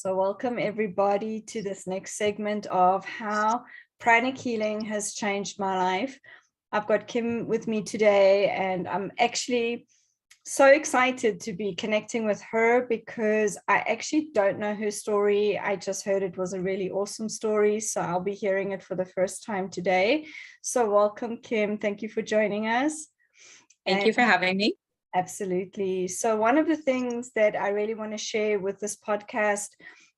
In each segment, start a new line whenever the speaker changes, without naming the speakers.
So welcome everybody to this next segment of how pranic healing has changed my life. I've got Kim with me today, and I'm actually so excited to be connecting with her because I actually don't know her story. I just heard it was a really awesome story, so I'll be hearing it for the first time today. So welcome, Kim. Thank you for joining us.
Thank you for having me.
Absolutely. So one of the things that I really want to share with this podcast,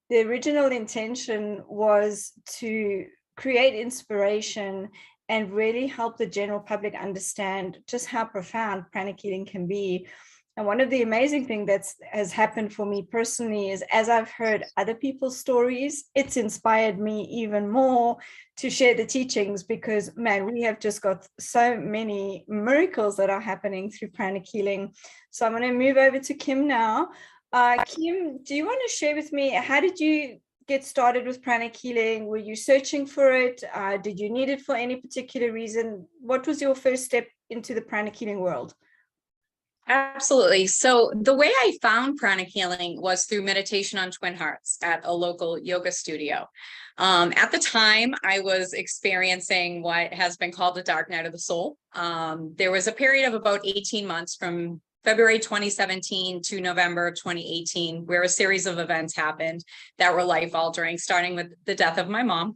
the original intention was to create inspiration and really help the general public understand just how profound pranic healing can be. And one of the amazing things that has happened for me personally is as I've heard other people's stories, it's inspired me even more to share the teachings because, man, we have just got so many miracles that are happening through pranic healing. So I'm going to move over to Kim now. Kim, do you want to share with me, how did you get started with pranic healing? Were you searching for it? Did you need it for any particular reason? What was your first step into the pranic healing world?
Absolutely. So the way I found pranic healing was through meditation on twin hearts at a local yoga studio. At the time, I was experiencing what has been called the dark night of the soul. There was a period of about 18 months from February 2017 to November of 2018, where a series of events happened that were life-altering, starting with the death of my mom.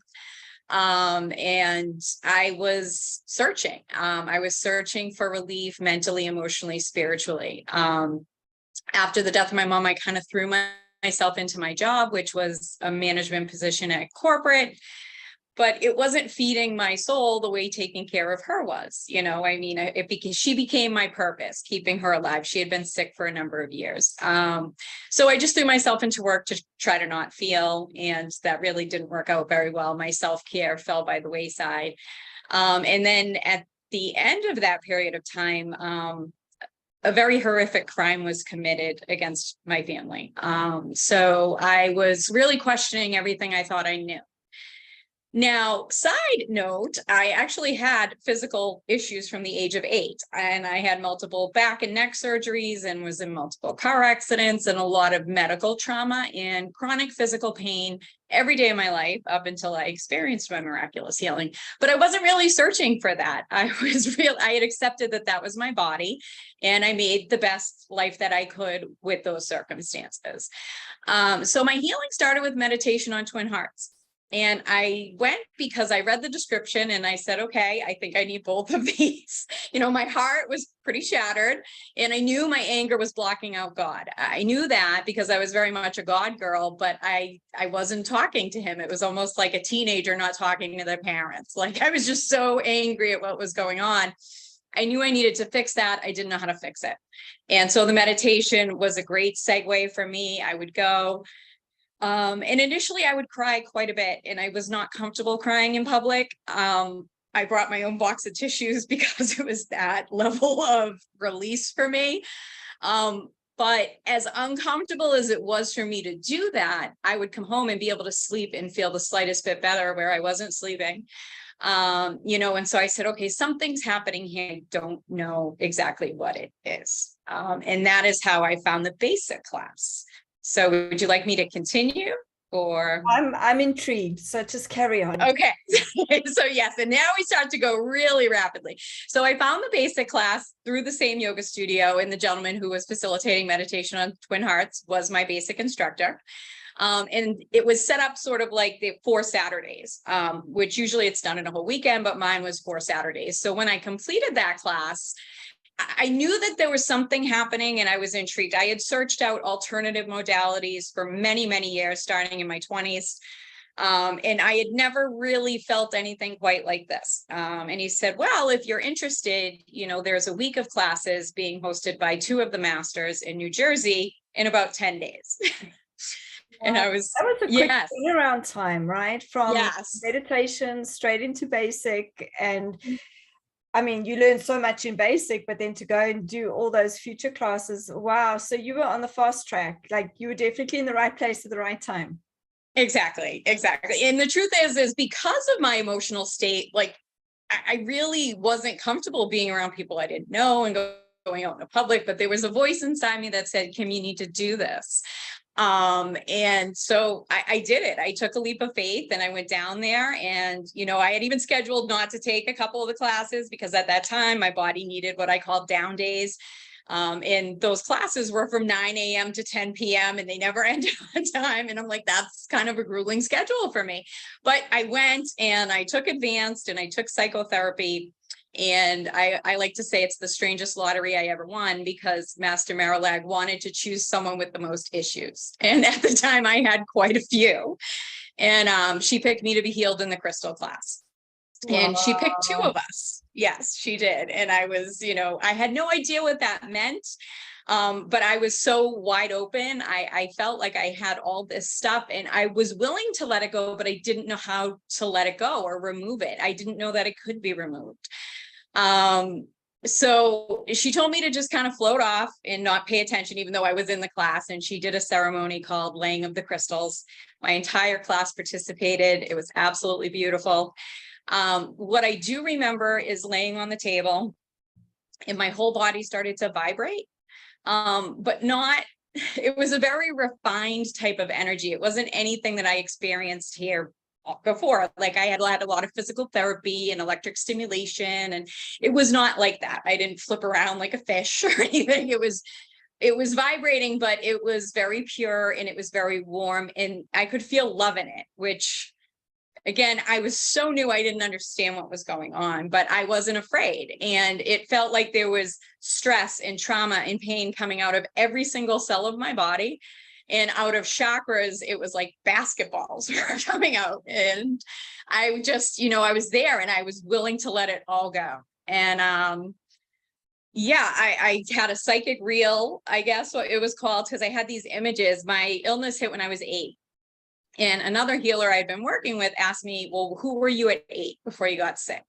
And I was searching. I was searching for relief mentally, emotionally, spiritually. After the death of my mom, I kind of threw myself into my job, which was a management position at corporate, but it wasn't feeding my soul the way taking care of her was. She became my purpose, keeping her alive. She had been sick for a number of years. So I just threw myself into work to try to not feel, and that really didn't work out very well. My self-care fell by the wayside. And then at the end of that period of time, a very horrific crime was committed against my family. So I was really questioning everything I thought I knew. Now, side note, I actually had physical issues from the age of 8, and I had multiple back and neck surgeries and was in multiple car accidents and a lot of medical trauma and chronic physical pain every day of my life up until I experienced my miraculous healing. But I wasn't really searching for that. I had accepted that that was my body, and I made the best life that I could with those circumstances. So my healing started with meditation on twin hearts. And I went because I read the description and I said, okay, I think I need both of these. My heart was pretty shattered and I knew my anger was blocking out God. I knew that because I was very much a God girl, but I wasn't talking to him. It was almost like a teenager not talking to their parents. Like I was just so angry at what was going on. I knew I needed to fix that. I didn't know how to fix it. And so the meditation was a great segue for me. I would go. And initially I would cry quite a bit and I was not comfortable crying in public. I brought my own box of tissues because it was that level of release for me. But as uncomfortable as it was for me to do that, I would come home and be able to sleep and feel the slightest bit better where I wasn't sleeping. And so I said, okay, something's happening here. I don't know exactly what it is. And that is how I found the basic class. So would you like me to continue or?
I'm intrigued. So just carry on.
Okay. So yes, and now we start to go really rapidly. So I found the basic class through the same yoga studio, and the gentleman who was facilitating meditation on twin hearts was my basic instructor. And it was set up sort of like the 4 Saturdays, which usually it's done in a whole weekend, but mine was 4 Saturdays. So when I completed that class, I knew that there was something happening and I was intrigued. I had searched out alternative modalities for many, many years, starting in my 20s. And I had never really felt anything quite like this. And he said, well, if you're interested, there's a week of classes being hosted by 2 of the masters in New Jersey in about 10 days. And
that was a quick turnaround time, right? From meditation straight into basic. And I mean, you learn so much in basic, but then to go and do all those future classes. Wow. So you were on the fast track. Like you were definitely in the right place at the right time.
Exactly. And the truth is because of my emotional state, like I really wasn't comfortable being around people I didn't know and going out in the public, but there was a voice inside me that said, Kim, you need to do this. And so I did it. I took a leap of faith and I went down there, and, I had even scheduled not to take a couple of the classes because at that time my body needed what I call down days. And those classes were from 9 a.m. to 10 p.m. and they never ended on time. And I'm like, that's kind of a grueling schedule for me. But I went and I took advanced and I took psychotherapy. And I like to say it's the strangest lottery I ever won, because Master Marilag wanted to choose someone with the most issues. And at the time I had quite a few. And she picked me to be healed in the crystal class. And she picked two of us. Yes, she did. And I was, I had no idea what that meant. But I was so wide open. I felt like I had all this stuff and I was willing to let it go, but I didn't know how to let it go or remove it. I didn't know that it could be removed. So she told me to just kind of float off and not pay attention, even though I was in the class. And she did a ceremony called laying of the crystals. My entire class participated. It was absolutely beautiful. What I do remember is laying on the table and my whole body started to vibrate, but not, it was a very refined type of energy. It wasn't anything that I experienced here before. Like I had a lot of physical therapy and electric stimulation, and it was not like that. I didn't flip around like a fish or anything. It was vibrating, but it was very pure and it was very warm and I could feel love in it, which again, I was so new, I didn't understand what was going on, but I wasn't afraid. And it felt like there was stress and trauma and pain coming out of every single cell of my body. And out of chakras, it was like basketballs were coming out. And I just, I was there and I was willing to let it all go. And yeah, I had a psychic reel, I guess what it was called, because I had these images. My illness hit when I was 8. And another healer I'd been working with asked me, well, who were you at 8 before you got sick?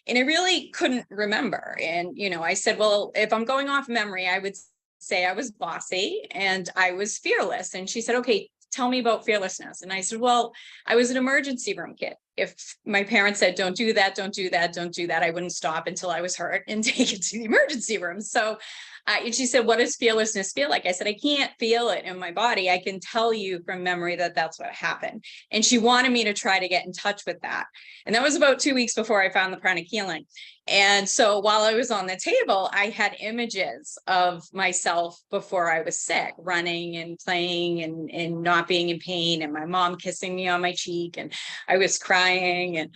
And I really couldn't remember. And, I said, well, if I'm going off memory, I would say I was bossy and I was fearless. And she said, okay, tell me about fearlessness. And I said, well, I was an emergency room kid. If my parents said, don't do that, don't do that, don't do that, I wouldn't stop until I was hurt and take it to the emergency room. So and she said, what does fearlessness feel like? I said, I can't feel it in my body. I can tell you from memory that that's what happened. And she wanted me to try to get in touch with that. And that was about 2 weeks before I found the pranic healing. And so while I was on the table, I had images of myself before I was sick, running and playing and not being in pain, and my mom kissing me on my cheek, and I was crying. And,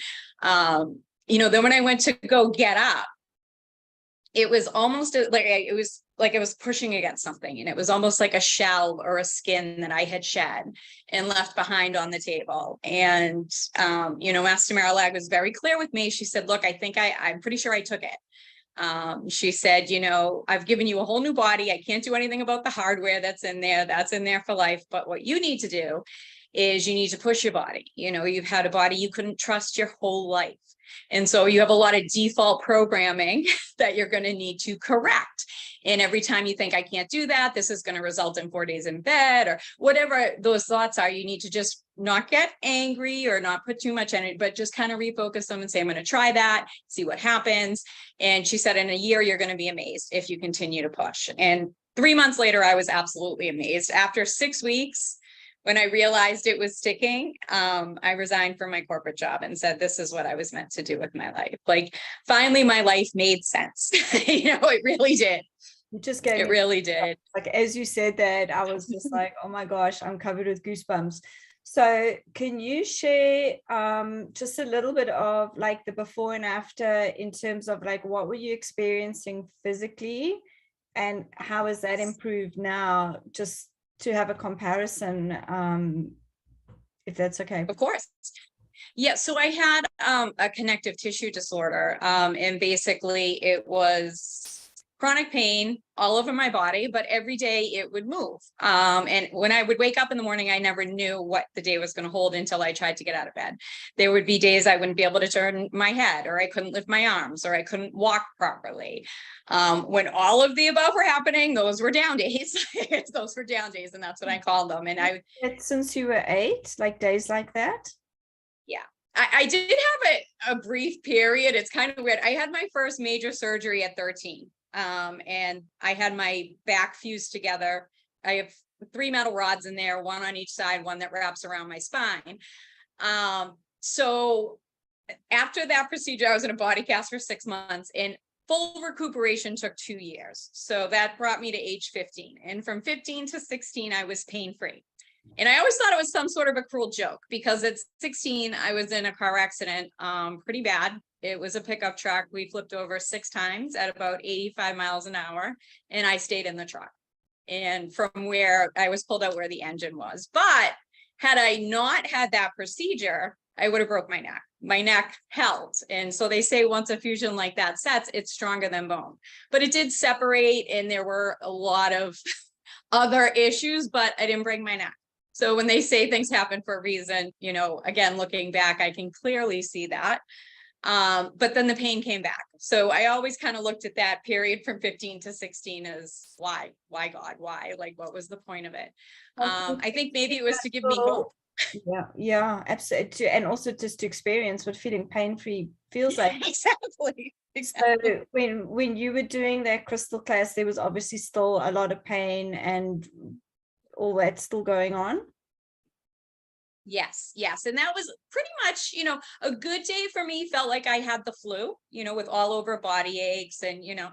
then when I went to go get up, it was almost like I was pushing against something, and it was almost like a shell or a skin that I had shed and left behind on the table. And, Master Marilag was very clear with me. She said, look, I'm pretty sure I took it. She said, I've given you a whole new body. I can't do anything about the hardware that's in there. That's in there for life. But what you need to do is you need to push your body. You've had a body you couldn't trust your whole life. And so you have a lot of default programming that you're going to need to correct. And every time you think, I can't do that, this is going to result in 4 days in bed, or whatever those thoughts are, you need to just not get angry or not put too much energy, but just kind of refocus them and say, I'm going to try that, see what happens. And she said, in a year, you're going to be amazed if you continue to push. And 3 months later, I was absolutely amazed. After 6 weeks, when I realized it was sticking, I resigned from my corporate job and said, this is what I was meant to do with my life. Like, finally, my life made sense. It really did.
You just gave
it really did.
Like, as you said that, I was just like, oh my gosh, I'm covered with goosebumps. So can you share just a little bit of like the before and after, in terms of like, what were you experiencing physically and how has that improved now, just to have a comparison, if that's okay?
Of course. Yeah, so I had a connective tissue disorder, and basically it was chronic pain all over my body, but every day it would move. And when I would wake up in the morning, I never knew what the day was going to hold until I tried to get out of bed. There would be days I wouldn't be able to turn my head, or I couldn't lift my arms, or I couldn't walk properly. When all of the above were happening, those were down days. Those were down days, and that's what I called them. And
since you were 8, like days like that?
Yeah. I did have a brief period. It's kind of weird. I had my first major surgery at 13. And I had my back fused together I have 3 metal rods in there, one on each side, one that wraps around my spine. So after that procedure, I was in a body cast for 6 months, and full recuperation took 2 years. So that brought me to age 15. And from 15 to 16, I was pain-free. And I always thought it was some sort of a cruel joke, because at 16, I was in a car accident, pretty bad. It was a pickup truck. We flipped over 6 times at about 85 miles an hour, and I stayed in the truck. And from where I was pulled out where the engine was. But had I not had that procedure, I would have broke my neck. My neck held. And so they say once a fusion like that sets, it's stronger than bone. But it did separate, and there were a lot of other issues, but I didn't break my neck. So when they say things happen for a reason, you know, again, looking back, I can clearly see that. But then the pain came back. So I always kind of looked at that period from 15 to 16 as why God, why? Like, what was the point of it? I think maybe it was to give me hope.
Yeah, absolutely. And also just to experience what feeling pain-free feels like.
Exactly.
So when you were doing that crystal class, there was obviously still a lot of pain and all that still going on.
Yes. And that was pretty much, you know, a good day for me felt like I had the flu, you know, with all over body aches, and, you know,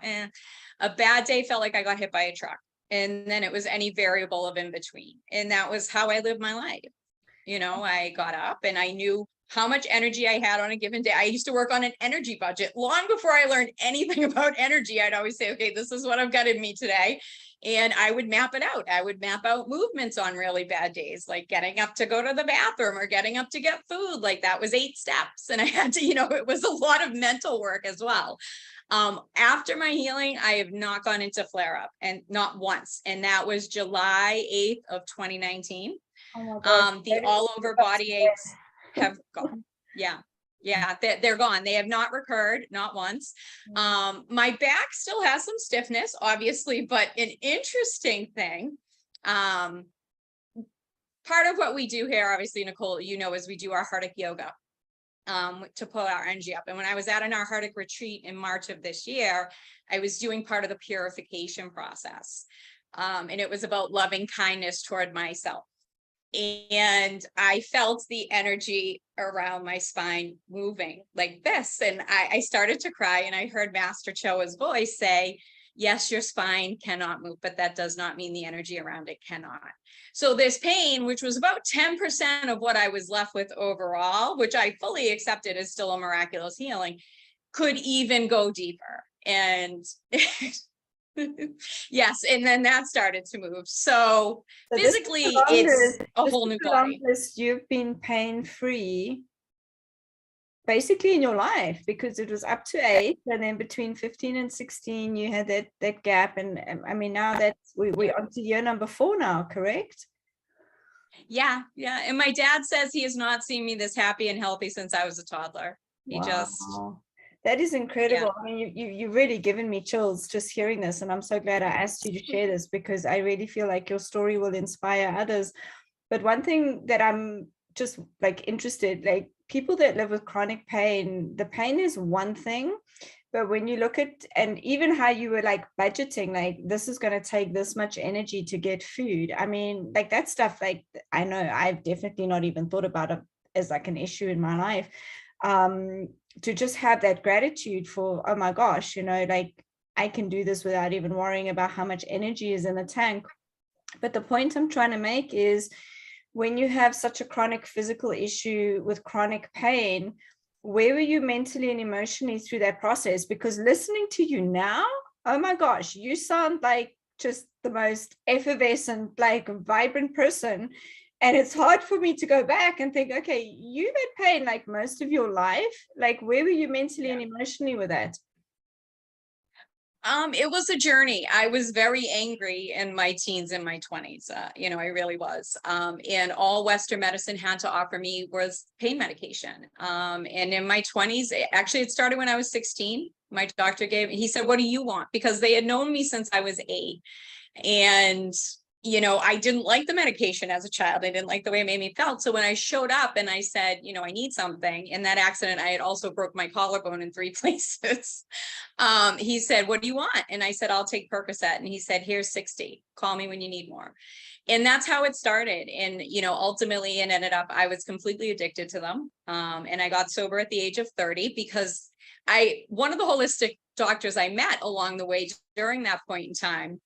a bad day felt like I got hit by a truck. And then it was any variable of in between. And that was how I lived my life. You know, I got up and I knew how much energy I had on a given day. I used to work on an energy budget long before I learned anything about energy. I'd always say, okay, this is what I've got in me today. And I would map it out. I would map out movements on really bad days, like getting up to go to the bathroom or getting up to get food. Like that was 8 steps. And I had to, you know, it was a lot of mental work as well. After my healing, I have not gone into flare up, and not once. And that was July 8th of 2019.
Oh my God.
The all over body aches have gone. Yeah, they're gone. They have not recurred, not once. My back still has some stiffness, obviously, but an interesting thing, part of what we do here, obviously, Nicole, you know, is we do our Hardic yoga to pull our energy up. And when I was at an Hardic retreat in March of this year, I was doing part of the purification process. And it was about loving kindness toward myself. And I felt the energy around my spine moving like this. And I started to cry, and I heard Master Choa's voice say, yes, your spine cannot move, but that does not mean the energy around it cannot. So this pain, which was about 10% of what I was left with overall, which I fully accepted as still a miraculous healing, could even go deeper. And yes, and then that started to move. So physically, it's a whole new body.
You've been pain-free basically in your life, because it was up to 8, and then between 15 and 16 you had that gap, and I mean, now that we're on to year number 4 now, correct?
Yeah. And my dad says he has not seen me this happy and healthy since I was a toddler. He just
That is incredible. I mean, you've really given me chills just hearing this, and I'm so glad I asked you to share this, because I really feel like your story will inspire others. But one thing that I'm just like interested, like people that live with chronic pain, the pain is one thing, but when you look at, and even how you were like budgeting, like this is going to take this much energy to get food. I mean, like that stuff, like I know I've definitely not even thought about it as like an issue in my life. To just have that gratitude for, oh my gosh, you know, like I can do this without even worrying about how much energy is in the tank. But the point I'm trying to make is, when you have such a chronic physical issue with chronic pain, where were you mentally and emotionally through that process? Because listening to you now, oh my gosh, you sound like just the most effervescent, like vibrant person. And it's hard for me to go back and think, okay, you've had pain like most of your life. Like, where were you mentally and emotionally with that?
It was a journey. I was very angry in my teens and my 20s. You know, I really was. And all Western medicine had to offer me was pain medication. And in my 20s, actually, it started when I was 16. My doctor he said, what do you want? Because they had known me since I was 8. And I didn't like the medication as a child. I didn't like the way it made me felt. So when I showed up and I said, I need something, in that accident, I had also broke my collarbone in 3 places. He said, what do you want? And I said, I'll take Percocet. And he said, here's 60, call me when you need more. And that's how it started. And, ultimately it ended up, I was completely addicted to them. And I got sober at the age of 30 because one of the holistic doctors I met along the way during that point in time,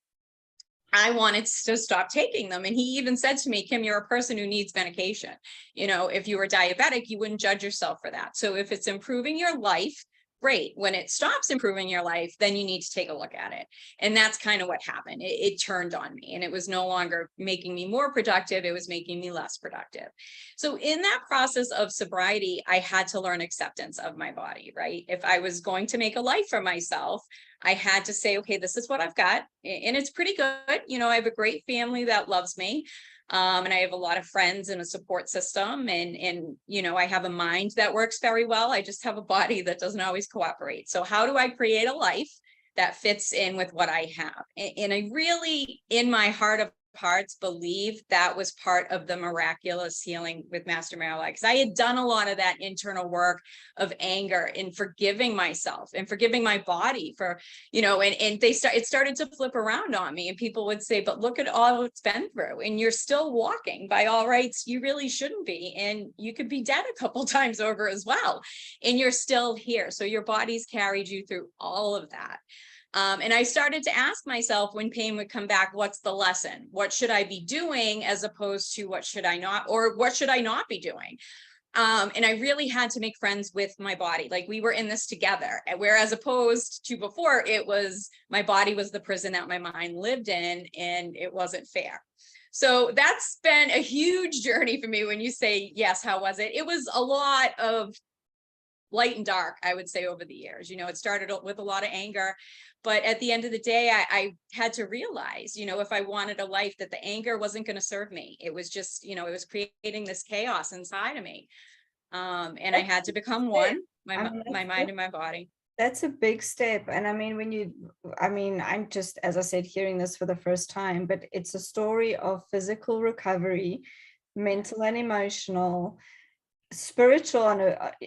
I wanted to stop taking them. And he even said to me, Kim, you're a person who needs medication. If you were diabetic, you wouldn't judge yourself for that. So if it's improving your life, great. When it stops improving your life, then you need to take a look at it. And that's kind of what happened. It turned on me, and it was no longer making me more productive. It was making me less productive. So in that process of sobriety, I had to learn acceptance of my body, right? If I was going to make a life for myself, I had to say, okay, this is what I've got. And it's pretty good. I have a great family that loves me. And I have a lot of friends and a support system, and I have a mind that works very well. I just have a body that doesn't always cooperate. So how do I create a life that fits in with what I have? And I really, in my heart of hearts, believe that was part of the miraculous healing with Master Marijuana, because I had done a lot of that internal work of anger and forgiving myself and forgiving my body for, and it started to flip around on me, and people would say, but look at all it's been through, and you're still walking. By all rights, you really shouldn't be, and you could be dead a couple times over as well, and you're still here. So your body's carried you through all of that. And I started to ask myself, when pain would come back, what's the lesson? What should I be doing, as opposed to what should I not be doing? And I really had to make friends with my body. Like, we were in this together, whereas opposed to before, it was my body was the prison that my mind lived in, and it wasn't fair. So that's been a huge journey for me. When you say, yes, how was it? It was a lot of light and dark, I would say, over the years. It started with a lot of anger, but at the end of the day, I had to realize, if I wanted a life, that the anger wasn't going to serve me. It was just, it was creating this chaos inside of me. And I had to become one, my mind and my body.
That's a big step. And I'm just, as I said, hearing this for the first time, but it's a story of physical recovery, mental and emotional, spiritual,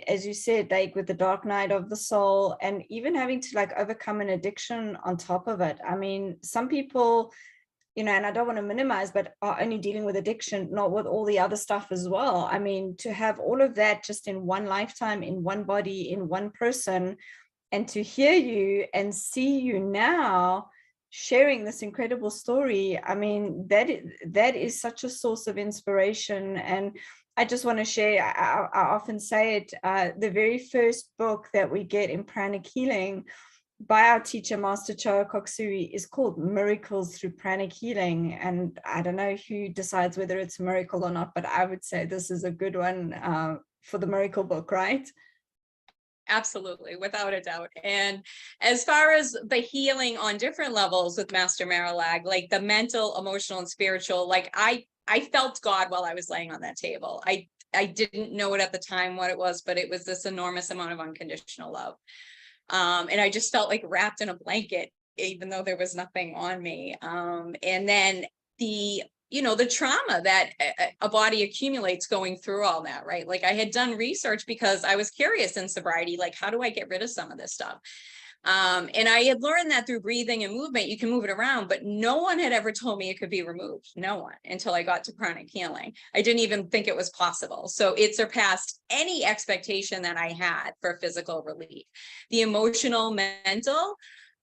as you said, like with the dark night of the soul, and even having to like overcome an addiction on top of it. Some people, and I don't want to minimize, but are only dealing with addiction, not with all the other stuff as well. To have all of that just in one lifetime, in one body, in one person, and to hear you and see you now sharing this incredible story, that is such a source of inspiration. And I just want to share, I often say it, the very first book that we get in Pranic healing by our teacher, Master Choa Koksui, is called Miracles through Pranic Healing. And I don't know who decides whether it's a miracle or not, but I would say this is a good one for the miracle book, right?
Absolutely, without a doubt. And as far as the healing on different levels with Master Marilag, like the mental, emotional, and spiritual, like I felt God while I was laying on that table. I didn't know it at the time what it was, but it was this enormous amount of unconditional love. And I just felt like wrapped in a blanket, even though there was nothing on me. And then the trauma that a body accumulates going through all that, right? Like, I had done research because I was curious in sobriety, like, how do I get rid of some of this stuff? And I had learned that through breathing and movement, you can move it around, but no one had ever told me it could be removed. No one, until I got to pranic healing. I didn't even think it was possible. So it surpassed any expectation that I had for physical relief. The emotional, mental,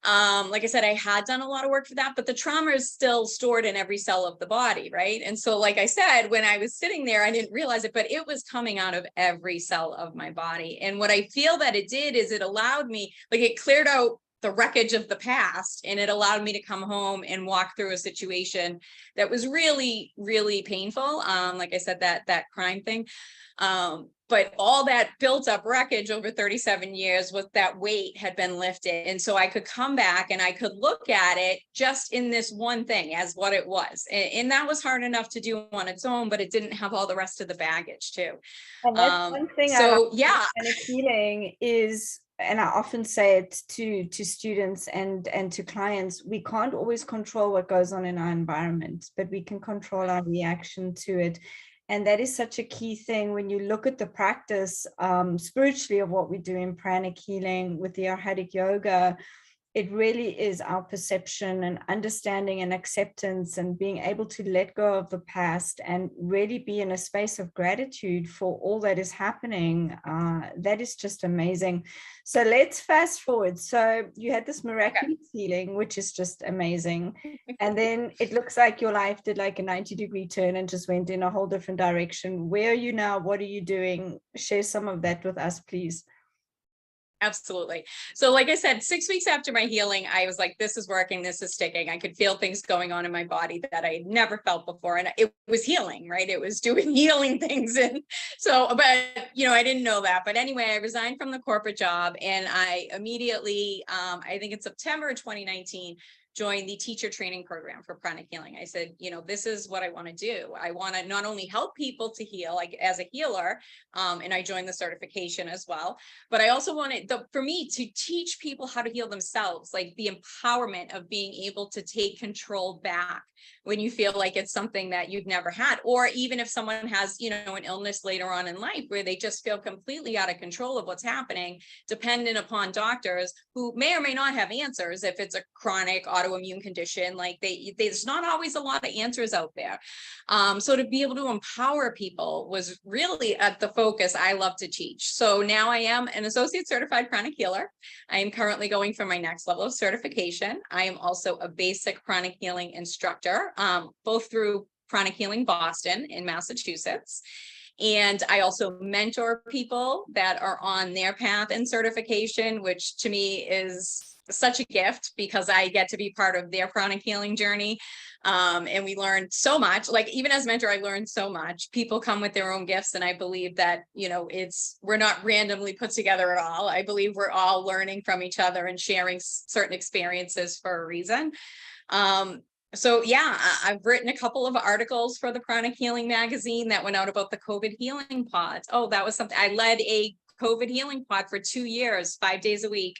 like I said, I had done a lot of work for that, but the trauma is still stored in every cell of the body, right? And so, like I said, when I was sitting there, I didn't realize it, but it was coming out of every cell of my body. And what I feel that it did is it allowed me, like, it cleared out the wreckage of the past, and it allowed me to come home and walk through a situation that was really, really painful. Like I said, that crime thing. But all that built up wreckage over 37 years, was that weight had been lifted. And so I could come back and I could look at it just in this one thing as what it was. And that was hard enough to do on its own, but it didn't have all the rest of the baggage too.
And that's one thing
so, yeah.
Pranic healing is and I often say it to students and to clients, we can't always control what goes on in our environment, but we can control our reaction to it. And that is such a key thing when you look at the practice spiritually of what we do in pranic healing with the Arhatic yoga. It really is our perception and understanding and acceptance and being able to let go of the past and really be in a space of gratitude for all that is happening. That is just amazing. So let's fast forward. So you had this miraculous healing, which is just amazing. And then it looks like your life did like a 90-degree turn and just went in a whole different direction. Where are you now? What are you doing? Share some of that with us, please.
Absolutely. So like I said, 6 weeks after my healing, I was like, this is working, this is sticking. I could feel things going on in my body that I had never felt before. And it was healing, right? It was doing healing things. And so, but, I didn't know that. But anyway, I resigned from the corporate job and I immediately, I think in September 2019, joined the teacher training program for pranic healing. I said, this is what I want to do. I want to not only help people to heal, like as a healer, and I joined the certification as well, but I also wanted for me to teach people how to heal themselves, like the empowerment of being able to take control back when you feel like it's something that you've never had, or even if someone has, an illness later on in life where they just feel completely out of control of what's happening, dependent upon doctors who may or may not have answers. If it's a chronic autoimmune condition, like there's not always a lot of answers out there. So to be able to empower people was really at the focus I love to teach. So now I am an associate certified pranic healer. I am currently going for my next level of certification. I am also a basic pranic healing instructor, both through Pranic Healing Boston in Massachusetts. And I also mentor people that are on their path in certification, which to me is such a gift because I get to be part of their pranic healing journey. And we learn so much. Like even as mentor, I learned so much. People come with their own gifts. And I believe that, we're not randomly put together at all. I believe we're all learning from each other and sharing certain experiences for a reason. So yeah, I've written a couple of articles for the Pranic Healing magazine that went out about the COVID healing pods. Oh, that was something. I led a COVID healing pod for 2 years, 5 days a week.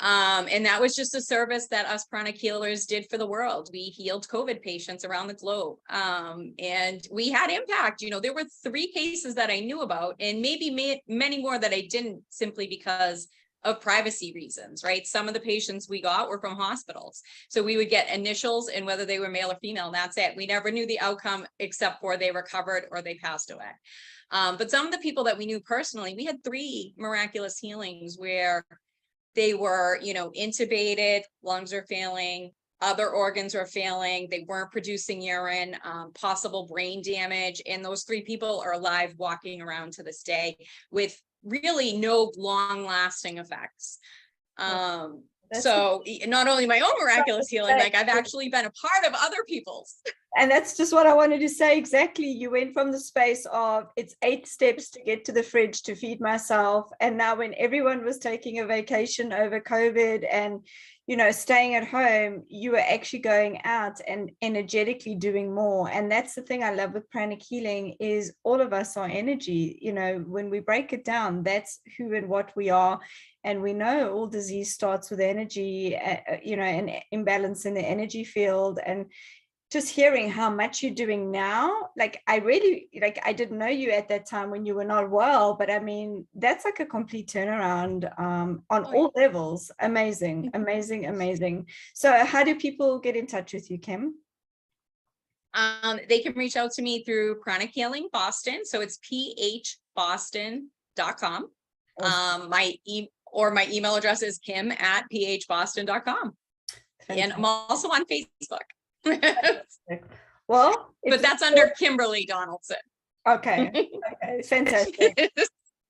And that was just a service that us pranic healers did for the world. We healed COVID patients around the globe. And we had impact. There were 3 cases that I knew about and maybe many more that I didn't, simply because of privacy reasons, right? Some of the patients we got were from hospitals. So we would get initials and whether they were male or female, and that's it. We never knew the outcome except for they recovered or they passed away. But some of the people that we knew personally, we had 3 miraculous healings where they were, intubated, lungs are failing, other organs were failing, they weren't producing urine, possible brain damage. And those 3 people are alive, walking around to this day with really no long lasting effects. So not only my own miraculous healing, like I've actually been a part of other people's.
And that's just what I wanted to say. Exactly. You went from the space of it's 8 steps to get to the fridge to feed myself. And now when everyone was taking a vacation over COVID and, staying at home, you were actually going out and energetically doing more. And that's the thing I love with pranic healing is all of us are energy. When we break it down, that's who and what we are. And we know all disease starts with energy, an imbalance in the energy field. And just hearing how much you're doing now, like I didn't know you at that time when you were not well, but I mean, that's like a complete turnaround on all levels. Amazing, amazing, amazing. So how do people get in touch with you, Kim?
They can reach out to me through Pranic Healing Boston. So it's phboston.com.
Awesome.
My email address is kim@phboston.com. And I'm also on Facebook.
Well,
but that's under Kimberly Donaldson.
Okay, fantastic.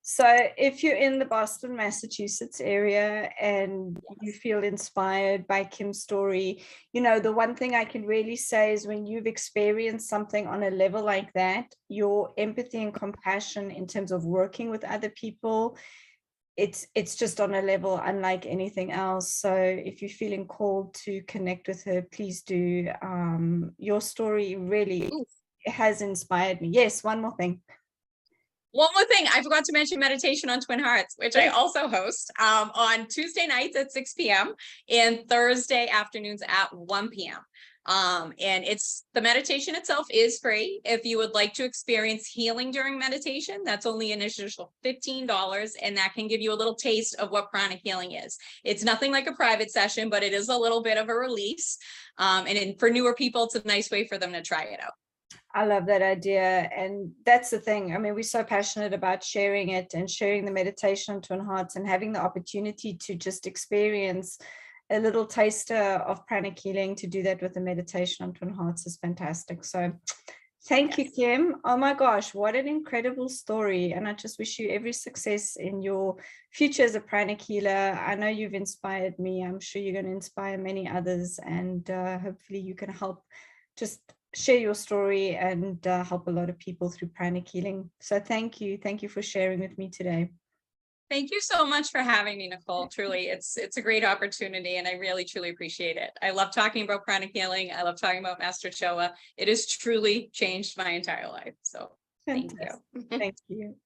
So if you're in the Boston, Massachusetts area and you feel inspired by Kim's story, the one thing I can really say is when you've experienced something on a level like that, your empathy and compassion in terms of working with other people, it's just on a level unlike anything else. So if you're feeling called to connect with her, please do. Your story really has inspired me. Yes, one more thing.
One more thing, I forgot to mention meditation on Twin Hearts, which I also host on Tuesday nights at 6 p.m. and Thursday afternoons at 1 p.m. And the meditation itself is free. If you would like to experience healing during meditation, that's only an initial $15, and that can give you a little taste of what pranic healing is. It's nothing like a private session, but it is a little bit of a release. For newer people, it's a nice way for them to try it out.
I love that idea. And that's the thing. I mean, we're so passionate about sharing it and sharing the meditation on Twin Hearts and having the opportunity to just experience a little taster of pranic healing. To do that with the meditation on Twin Hearts is fantastic. So thank you, Kim. Oh my gosh, what an incredible story. And I just wish you every success in your future as a pranic healer. I know you've inspired me. I'm sure you're going to inspire many others. And hopefully you can help just share your story and help a lot of people through pranic healing. So thank you. Thank you for sharing with me today.
Thank you so much for having me, Nicole. Truly, it's a great opportunity, and I really, truly appreciate it. I love talking about pranic healing. I love talking about Master Choa. It has truly changed my entire life. So thank you.
Thank you.